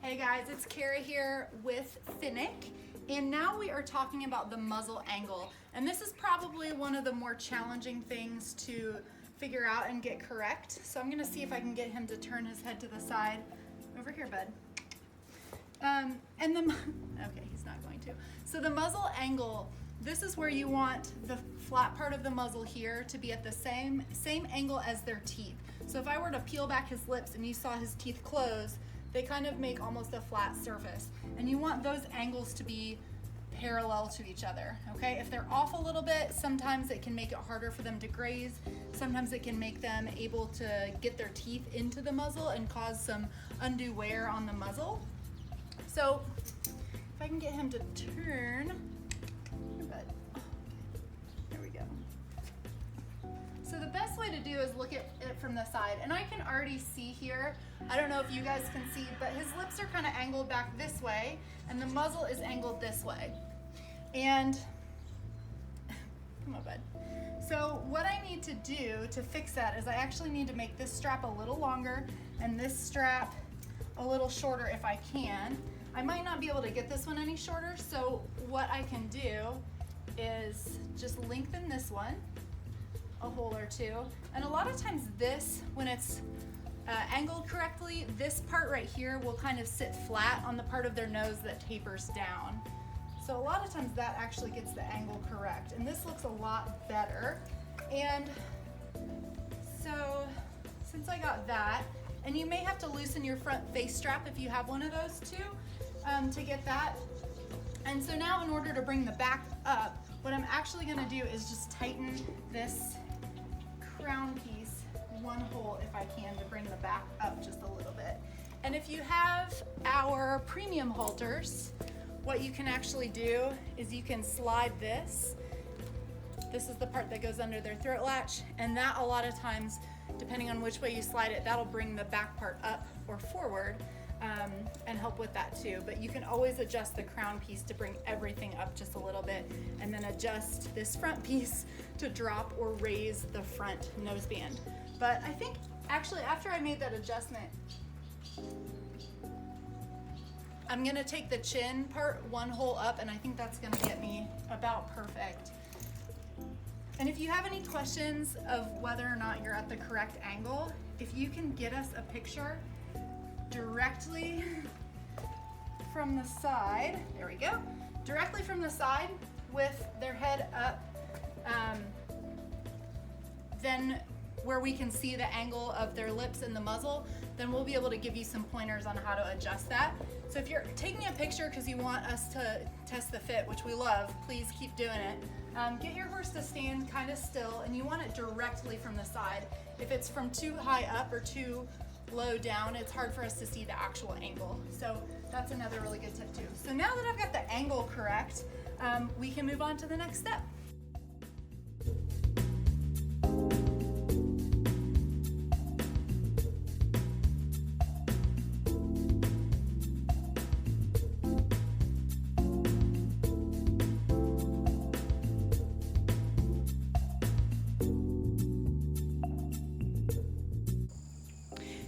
Hey guys, it's Kara here with Finnick, and now we are talking about the muzzle angle. And this is probably one of the more challenging things to figure out and get correct. So I'm gonna see if I can get him to turn his head to the side. Over here, bud. Okay, he's not going to. So the muzzle angle, this is where you want the flat part of the muzzle here to be at the same angle as their teeth. So if I were to peel back his lips and you saw his teeth close, they kind of make almost a flat surface. And you want those angles to be parallel to each other, okay? If they're off a little bit, sometimes it can make it harder for them to graze. Sometimes it can make them able to get their teeth into the muzzle and cause some undue wear on the muzzle. So if I can get him to turn, there we go. So the best way to do is look at it from the side, and I can already see here, I don't know if you guys can see, but his lips are kind of angled back this way, and the muzzle is angled this way. And, come on bud. So what I need to do to fix that is I actually need to make this strap a little longer and this strap a little shorter if I can. I might not be able to get this one any shorter, so what I can do is just lengthen this one a hole or two. And a lot of times this, when it's angled correctly, this part right here will kind of sit flat on the part of their nose that tapers down. So a lot of times that actually gets the angle correct. And this looks a lot better. And so since I got that, and you may have to loosen your front face strap if you have one of those too, to get that. And so now in order to bring the back up, what I'm actually gonna do is just tighten this crown piece one hole if I can to bring the back up just a little bit. And if you have our premium halters, what you can actually do is you can slide this. This is the part that goes under their throat latch, and that a lot of times, depending on which way you slide it, that'll bring the back part up or forward and help with that too. But you can always adjust the crown piece to bring everything up just a little bit, and then adjust this front piece to drop or raise the front noseband. But I think actually after I made that adjustment, I'm gonna take the chin part one hole up, and I think that's gonna get me about perfect. And if you have any questions of whether or not you're at the correct angle, if you can get us a picture directly from the side, there we go, directly from the side with their head up, then where we can see the angle of their lips and the muzzle, then we'll be able to give you some pointers on how to adjust that. So if you're taking a picture because you want us to test the fit, which we love, please keep doing it. Get your horse to stand kind of still, and you want it directly from the side. If it's from too high up or too low down, it's hard for us to see the actual angle. So that's another really good tip too. So now that I've got the angle correct, we can move on to the next step.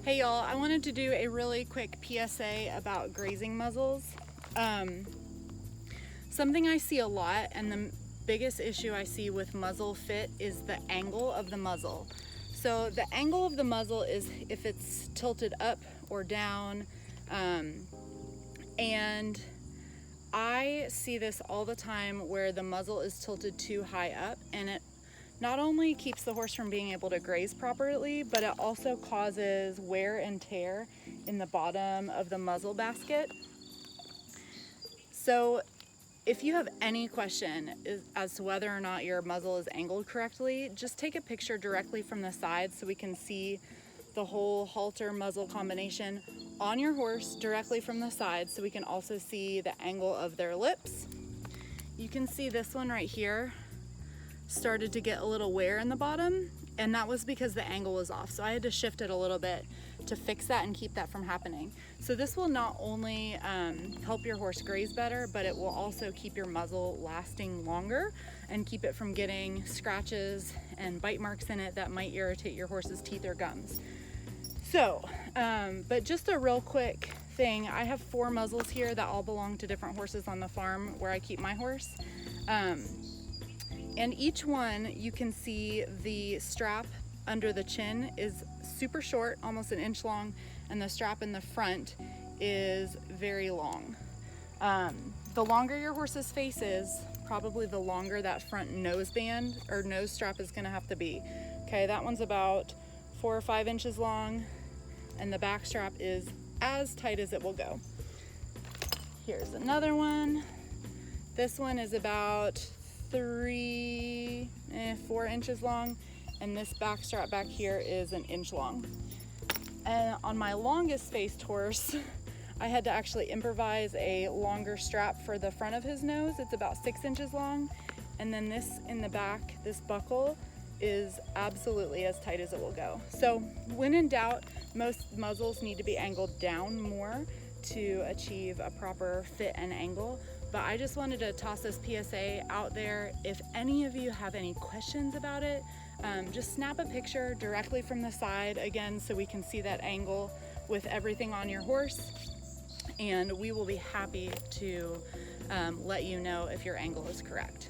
Hey y'all, I wanted to do a really quick PSA about grazing muzzles. Something I see a lot, and the biggest issue I see with muzzle fit, is the angle of the muzzle. So the angle of the muzzle is if it's tilted up or down, and I see this all the time where the muzzle is tilted too high up, and it not only keeps the horse from being able to graze properly, but it also causes wear and tear in the bottom of the muzzle basket. So if you have any question as to whether or not your muzzle is angled correctly, just take a picture directly from the side so we can see the whole halter muzzle combination on your horse directly from the side, so we can also see the angle of their lips. You can see this one right here started to get a little wear in the bottom, and that was because the angle was off. So I had to shift it a little bit to fix that and keep that from happening. So this will not only help your horse graze better, but it will also keep your muzzle lasting longer and keep it from getting scratches and bite marks in it that might irritate your horse's teeth or gums. So, but just a real quick thing, I have 4 muzzles here that all belong to different horses on the farm where I keep my horse. And each one, you can see the strap under the chin is super short, almost an inch long, and the strap in the front is very long. The longer your horse's face is, probably the longer that front nose band or nose strap is gonna have to be. Okay, that one's about 4 or 5 inches long, and the back strap is as tight as it will go. Here's another one. This one is about 4 inches long, and this back strap back here is an inch long. And on my longest faced horse, I had to actually improvise a longer strap for the front of his nose. It's about 6 inches long. And then this in the back, this buckle is absolutely as tight as it will go. So when in doubt, most muzzles need to be angled down more to achieve a proper fit and angle. But I just wanted to toss this PSA out there. If any of you have any questions about it, just snap a picture directly from the side again so we can see that angle with everything on your horse. And we will be happy to let you know if your angle is correct.